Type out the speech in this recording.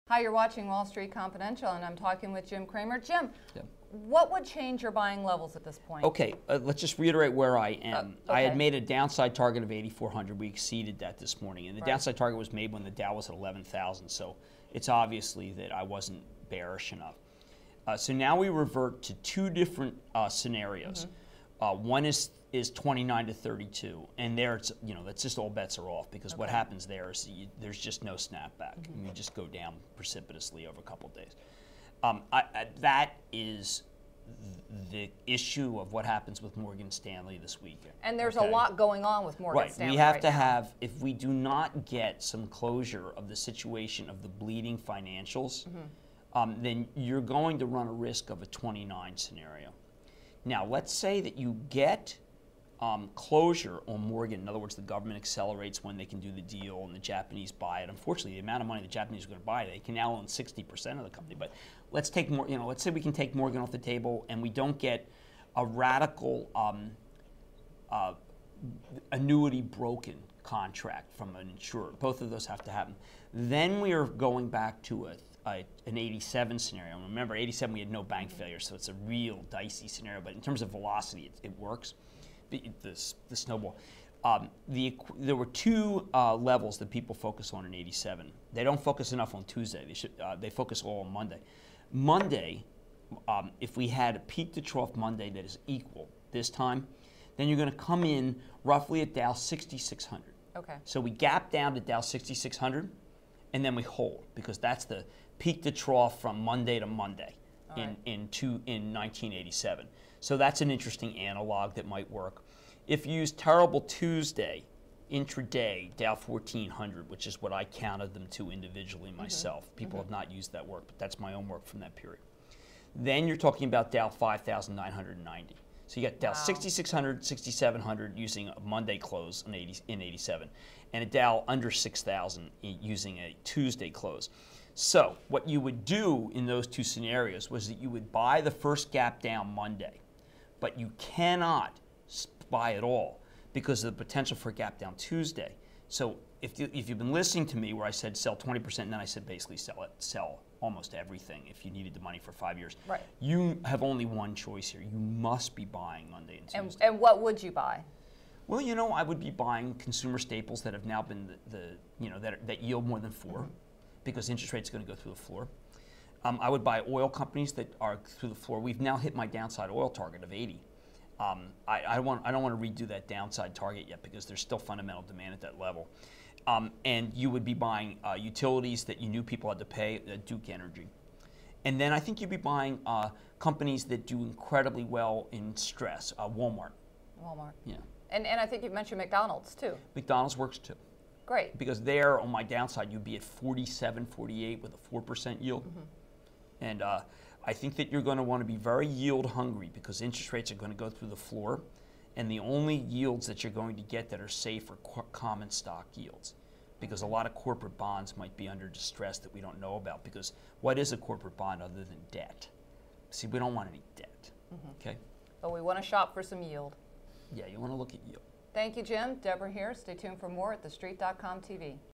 Hi, you're watching Wall Street Confidential, and I'm talking with Jim Cramer. Jim, Yeah. what would change your buying levels at this point? Okay, let's just reiterate where I am. Okay. I had made a downside target of 8,400. We exceeded that this morning. And the Right. downside target was made when the Dow was at 11,000. So it's obviously that I wasn't bearish enough. So now we revert to two different scenarios. One is 29 to 32, and there it's, that's just all bets are off, because what happens there is there's just no snapback. And you just go down precipitously over a couple of days. That is the issue of what happens with Morgan Stanley this weekend. And there's a lot going on with Morgan Stanley. We have right to now. have, if we do not get some closure of the situation of the bleeding financials, then you're going to run a risk of a 29 scenario. Now, let's say that you get closure on Morgan. In other words, the government accelerates when they can do the deal and the Japanese buy it. Unfortunately, the amount of money the Japanese are going to buy it, they can now own 60% of the company. But let's take more, let's say we can take Morgan off the table and we don't get a radical annuity broken contract from an insurer. Both of those have to happen. Then we are going back to an 87 scenario. And remember, 87 we had no bank failure, so it's a real dicey scenario. But in terms of velocity, it works. The snowball. There were two levels that people focus on in 87. They don't focus enough on Tuesday. They focus all on Monday. Monday, if we had a peak to trough Monday that is equal this time, then you're going to come in roughly at Dow 6,600. Okay. So we gap down to Dow 6,600, and then we hold, because that's the peak to trough from Monday to Monday in 1987. So that's an interesting analog that might work. If you use Terrible Tuesday, intraday, Dow 1400, which is what I counted them to individually myself. People have not used that work, but that's my own work from that period. Then you're talking about Dow 5,990. So you got Dow 6,600, 6,700 using a Monday close in 87, and a Dow under 6,000 using a Tuesday close. So what you would do in those two scenarios was that you would buy the first gap down Monday, but you cannot buy it all because of the potential for a gap down Tuesday. So if you've been listening to me where I said sell 20%, and then I said basically sell almost everything if you needed the money for 5 years. Right. You have only one choice here. You must be buying Monday and Tuesday. And what would you buy? Well, I would be buying consumer staples that have now been that yield more than 4, because interest rates are going to go through the floor. I would buy oil companies that are through the floor. We've now hit my downside oil target of 80. I don't want to redo that downside target yet, because there's still fundamental demand at that level. And you would be buying utilities that you knew people had to pay, Duke Energy. And then I think you'd be buying companies that do incredibly well in stress, Walmart. Walmart. Yeah. And I think you mentioned McDonald's too. McDonald's works too. Great. Because there, on my downside, you'd be at 47, 48 with a 4% yield. And I think that you're going to want to be very yield hungry, because interest rates are going to go through the floor. And the only yields that you're going to get that are safe are common stock yields, because a lot of corporate bonds might be under distress that we don't know about. Because what is a corporate bond other than debt? See, we don't want any debt. Okay. But we want to shop for some yield. Yeah, you want to look at yield. Thank you, Jim. Deborah here. Stay tuned for more at thestreet.com TV.